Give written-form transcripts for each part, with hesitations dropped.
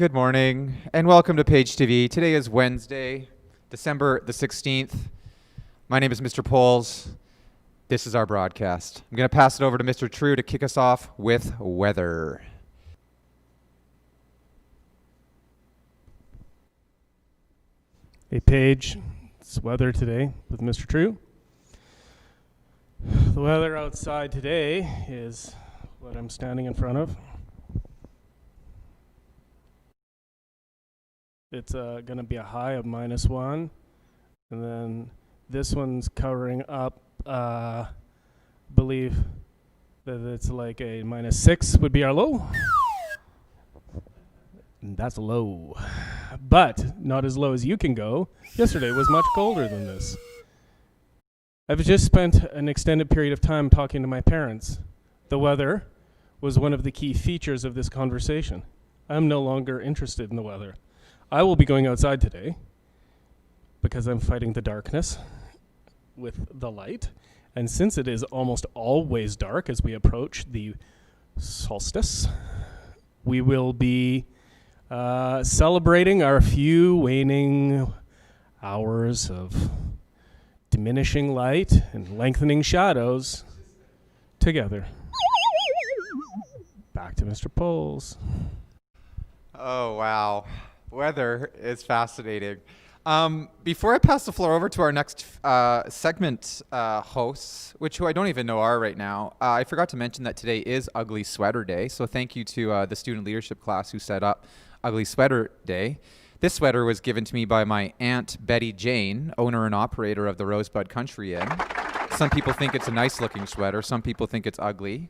Good morning, and welcome to Page TV. Today is Wednesday, December the 16th. My name is Mr. Poles. This is our broadcast. I'm going to pass it over to Mr. True to kick us off with weather. Hey, Paige. It's weather today with Mr. True. The weather outside today is what I'm standing in front of. It's going to be a high of -1. And then this one's covering up, believe that it's like a -6 would be our low. And that's low. But not as low as you can go. Yesterday was much colder than this. I've just spent an extended period of time talking to my parents. The weather was one of the key features of this conversation. I'm no longer interested in the weather. I will be going outside today because I'm fighting the darkness with the light. And since it is almost always dark as we approach the solstice, we will be celebrating our few waning hours of diminishing light and lengthening shadows together. Back to Mr. Poles. Oh, wow. Weather is fascinating. Before I pass the floor over to our next segment hosts, who I don't even know are right now, I forgot to mention that today is Ugly Sweater Day. So thank you to the student leadership class who set up Ugly Sweater Day. This sweater was given to me by my Aunt Betty Jane, owner and operator of the Rosebud Country Inn. Some people think it's a nice looking sweater. Some people think it's ugly.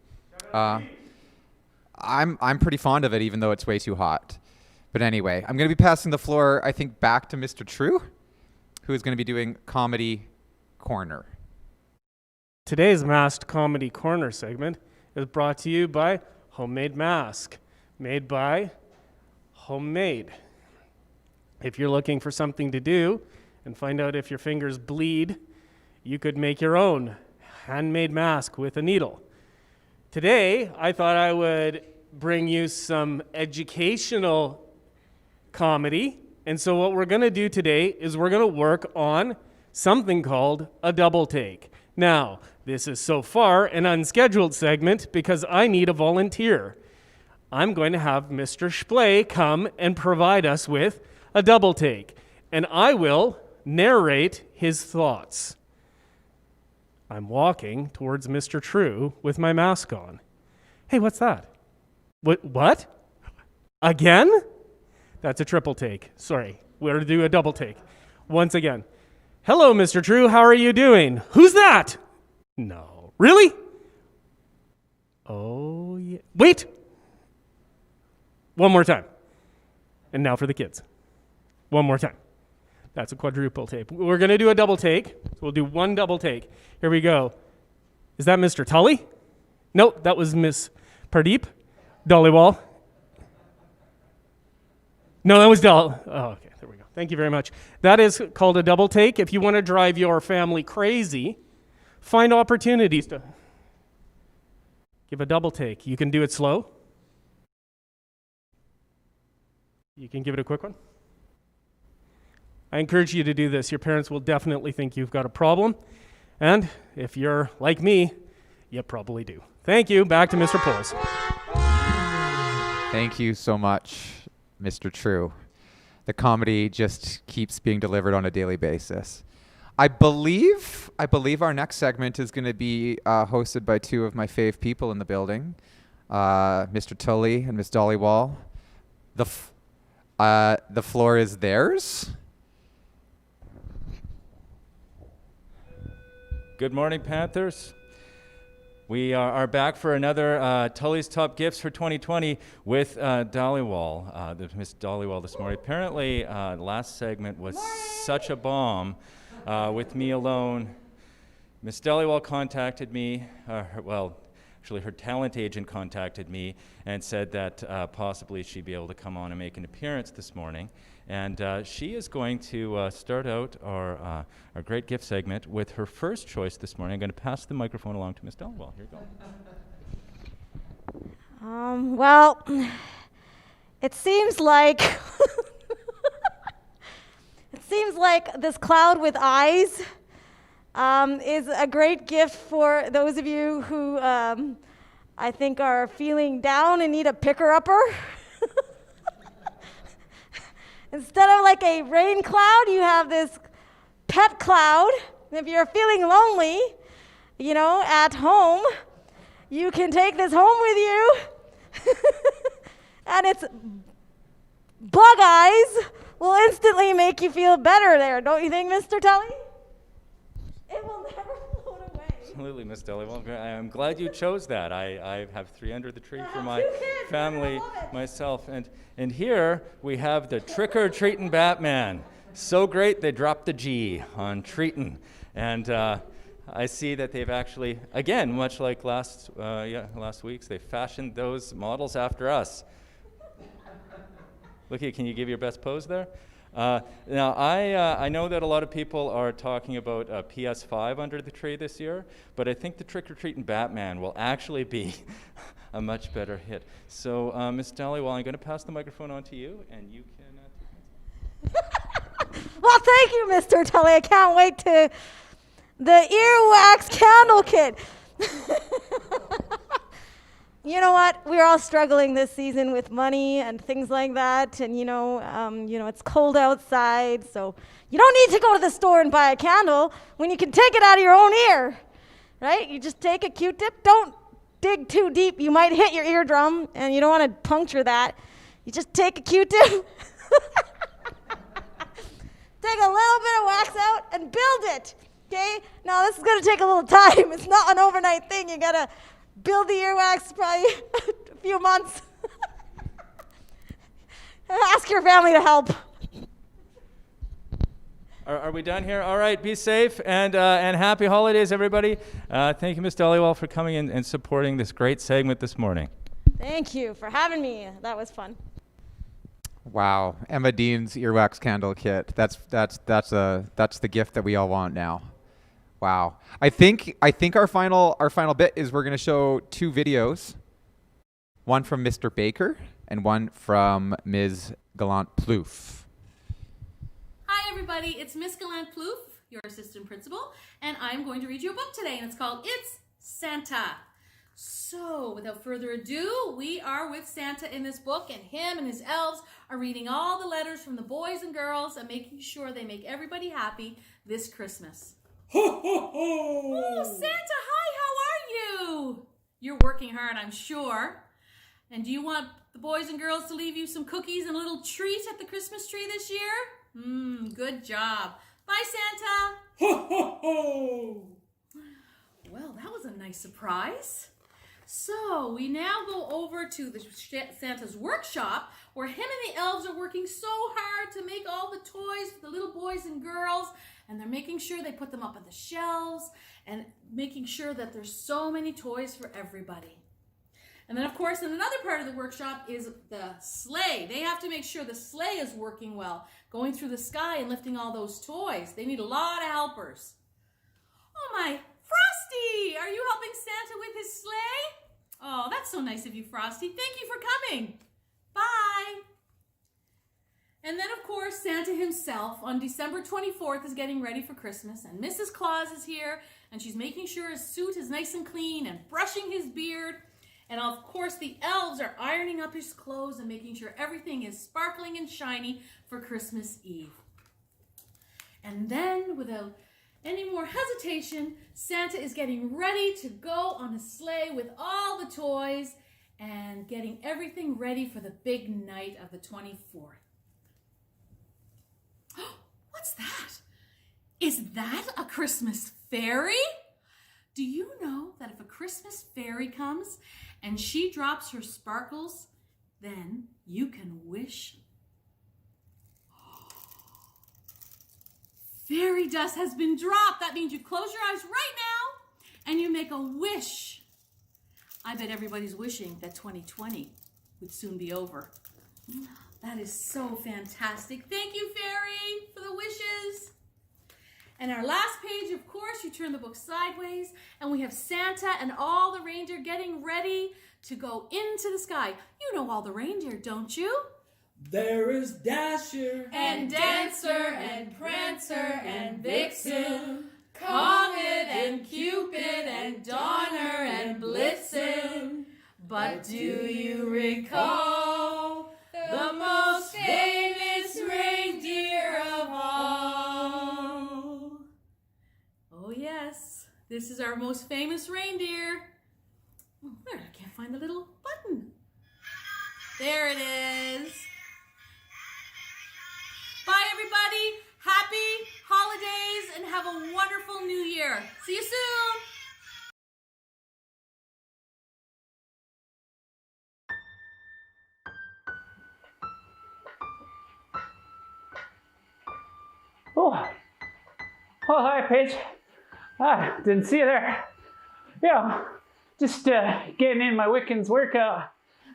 I'm pretty fond of it, even though it's way too hot. But anyway, I'm going to be passing the floor, I think, back to Mr. True, who is going to be doing Comedy Corner. Today's Masked Comedy Corner segment is brought to you by Homemade Mask, made by Homemade. If you're looking for something to do and find out if your fingers bleed, you could make your own handmade mask with a needle. Today, I thought I would bring you some educational comedy. And so what we're going to do today is we're going to work on something called a double take. Now, this is so far an unscheduled segment because I need a volunteer. I'm going to have Mr. Splay come and provide us with a double take, and I will narrate his thoughts. I'm walking towards Mr. True with my mask on. Hey, what's that? What? Again? That's a triple take. Sorry, we're going to do a double take. Once again. Hello, Mr. True. How are you doing? Who's that? No. Really? Oh, yeah. Wait. One more time. And now for the kids. One more time. That's a quadruple take. We're going to do a double take. So we'll do one double take. Here we go. Is that Mr. Tully? Nope, that was Miss Pardeep. Dollywall. No, that was Doll. Oh, okay, there we go. Thank you very much. That is called a double take. If you want to drive your family crazy, find opportunities to give a double take. You can do it slow. You can give it a quick one. I encourage you to do this. Your parents will definitely think you've got a problem. And if you're like me, you probably do. Thank you. Back to Mr. Poles. Thank you so much, Mr. True. The comedy just keeps being delivered on a daily basis. I believe our next segment is going to be hosted by two of my fave people in the building, Mr. Tully and Miss Dollywall. The floor is theirs. Good morning, Panthers. We are back for another Tully's Top Gifts for 2020 with Dollywall, Miss Dollywall this morning. Apparently, the last segment was such a bomb with me alone. Miss Dollywall contacted me, actually her talent agent contacted me and said that possibly she'd be able to come on and make an appearance this morning. And she is going to start out our great gift segment with her first choice this morning. I'm going to pass the microphone along to Ms. Dollywall. Here you go. Well, It seems like this cloud with eyes is a great gift for those of you who I think are feeling down and need a picker-upper. Instead of like a rain cloud, you have this pet cloud. If you're feeling lonely, at home, you can take this home with you. And its bug eyes will instantly make you feel better there, don't you think, Mr. Tully? It will never float away. Absolutely, Miss Deli. Well, I'm glad you chose that. I have 3 under the tree for my family, myself. And here we have the trick-or-treatin' Batman. So great they dropped the G on treatin'. And I see that they've actually, again, much like last week's, they fashioned those models after us. Looky, can you give your best pose there? Now, I know that a lot of people are talking about a PS5 under the tree this year, but I think the Trick-or-Treatin' Batman will actually be a much better hit. So, Ms. Dhaliwal, I'm going to pass the microphone on to you, and you can... Well, thank you, Mr. Tully. I can't wait to the earwax candle kit. You know what? We're all struggling this season with money and things like that, and it's cold outside, so you don't need to go to the store and buy a candle when you can take it out of your own ear, right? You just take a Q-tip. Don't dig too deep. You might hit your eardrum, and you don't want to puncture that. You just take a Q-tip, take a little bit of wax out, and build it. Okay? Now this is going to take a little time. It's not an overnight thing. You gotta build the earwax probably a few months. Ask your family to help. Are we done here? All right, be safe and happy holidays, everybody. Thank you, Ms. Dhaliwal, for coming in and supporting this great segment this morning. Thank you for having me. That was fun. Wow, Emma Dean's earwax candle kit. That's the gift that we all want now. Wow. I think our final bit is we're going to show 2 videos. One from Mr. Baker and one from Ms. Gallant-Plouffe. Hi everybody, it's Miss Gallant-Plouffe, your assistant principal, and I'm going to read you a book today, and it's called It's Santa. So, without further ado, we are with Santa in this book, and him and his elves are reading all the letters from the boys and girls and making sure they make everybody happy this Christmas. Ho, ho, ho! Oh, Santa, hi, how are you? You're working hard, I'm sure. And do you want the boys and girls to leave you some cookies and a little treat at the Christmas tree this year? Good job. Bye, Santa. Ho, ho, ho! Well, that was a nice surprise. So we now go over to the Santa's workshop where him and the elves are working so hard to make all the toys for the little boys and girls, and they're making sure they put them up on the shelves and making sure that there's so many toys for everybody. And then, of course, in another part of the workshop is the sleigh. They have to make sure the sleigh is working well, going through the sky and lifting all those toys. They need a lot of helpers. Oh my, Frosty! Are you helping Santa with his sleigh? Oh, that's so nice of you, Frosty. Thank you for coming. Bye. And then, of course, Santa himself on December 24th is getting ready for Christmas, and Mrs. Claus is here, and she's making sure his suit is nice and clean and brushing his beard. And of course, the elves are ironing up his clothes and making sure everything is sparkling and shiny for Christmas Eve. And then, without any more hesitation, Santa is getting ready to go on his sleigh with all the toys and getting everything ready for the big night of the 24th. What's that? Is that a Christmas fairy? Do you know that if a Christmas fairy comes and she drops her sparkles, then you can wish? Fairy dust has been dropped. That means you close your eyes right now and you make a wish. I bet everybody's wishing that 2020 would soon be over. That is so fantastic. Thank you, Fairy, for the wishes. And our last page, of course, you turn the book sideways and we have Santa and all the reindeer getting ready to go into the sky. You know all the reindeer, don't you? There is Dasher And Dancer and Prancer and Vixen, Comet and Cupid and Donner and Blitzen. But do you recall the most famous reindeer of all? Oh yes, this is our most famous reindeer. Oh, where? I can't find the little button. There it is. Bye everybody. Happy holidays and have a wonderful new year. See you soon. Oh, hi, Paige. Didn't see you there. Yeah, just getting in my Wiccans workout.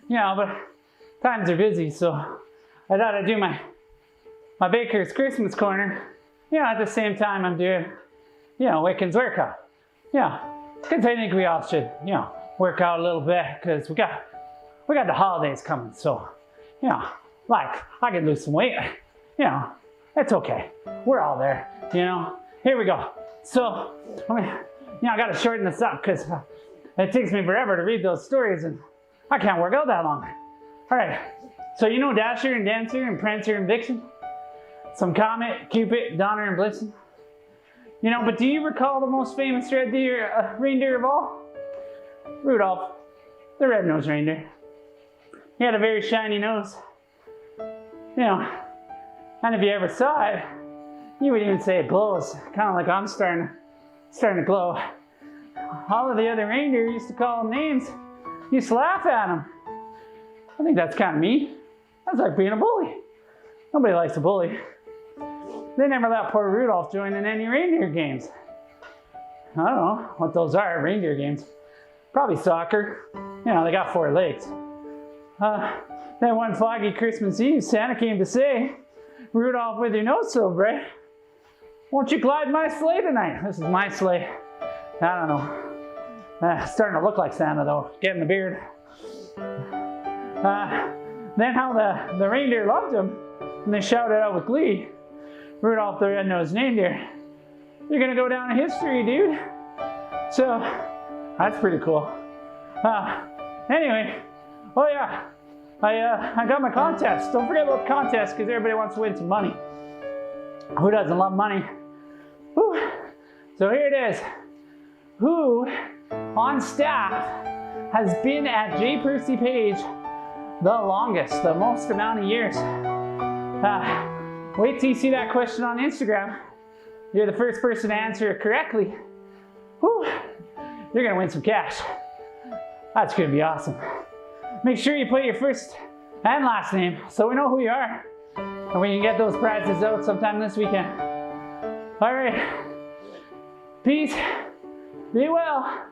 But times are busy, so I thought I'd do my Baker's Christmas Corner. At the same time I'm doing, Wiccans workout. Because I think we all should, work out a little bit because we got the holidays coming. So, like I can lose some weight. It's okay. We're all there, Here we go. So, I got to shorten this up because it takes me forever to read those stories and I can't work out that long. All right. So, Dasher and Dancer and Prancer and Vixen? Some Comet, Cupid, Donner and Blitzen? But do you recall the most famous reindeer of all? Rudolph, the red-nosed reindeer. He had a very shiny nose. And if you ever saw it, you would even say it glows, kind of like I'm starting to glow. All of the other reindeer used to call him names, used to laugh at him. I think that's kind of mean. That's like being a bully. Nobody likes a bully. They never let poor Rudolph join in any reindeer games. I don't know what those are, reindeer games. Probably soccer. They got 4 legs. Then one foggy Christmas Eve, Santa came to say, Rudolph, with your nose so bright, won't you glide my sleigh tonight? This is my sleigh. I don't know. Starting to look like Santa though, getting the beard. Then how the reindeer loved him, and they shouted out with glee, Rudolph the red-nosed reindeer, you're gonna go down in history, dude. So, that's pretty cool. Anyway, oh yeah, I got my contest. Don't forget about the contest because everybody wants to win some money. Who doesn't love money? Whew. So here it is. Who on staff has been at J. Percy Page the longest, the most amount of years? Wait till you see that question on Instagram. You're the first person to answer it correctly. Whew. You're gonna win some cash. That's gonna be awesome. Make sure you put your first and last name so we know who you are. And we can get those prizes out sometime this weekend. All right. Peace. Be well.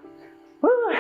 Woo.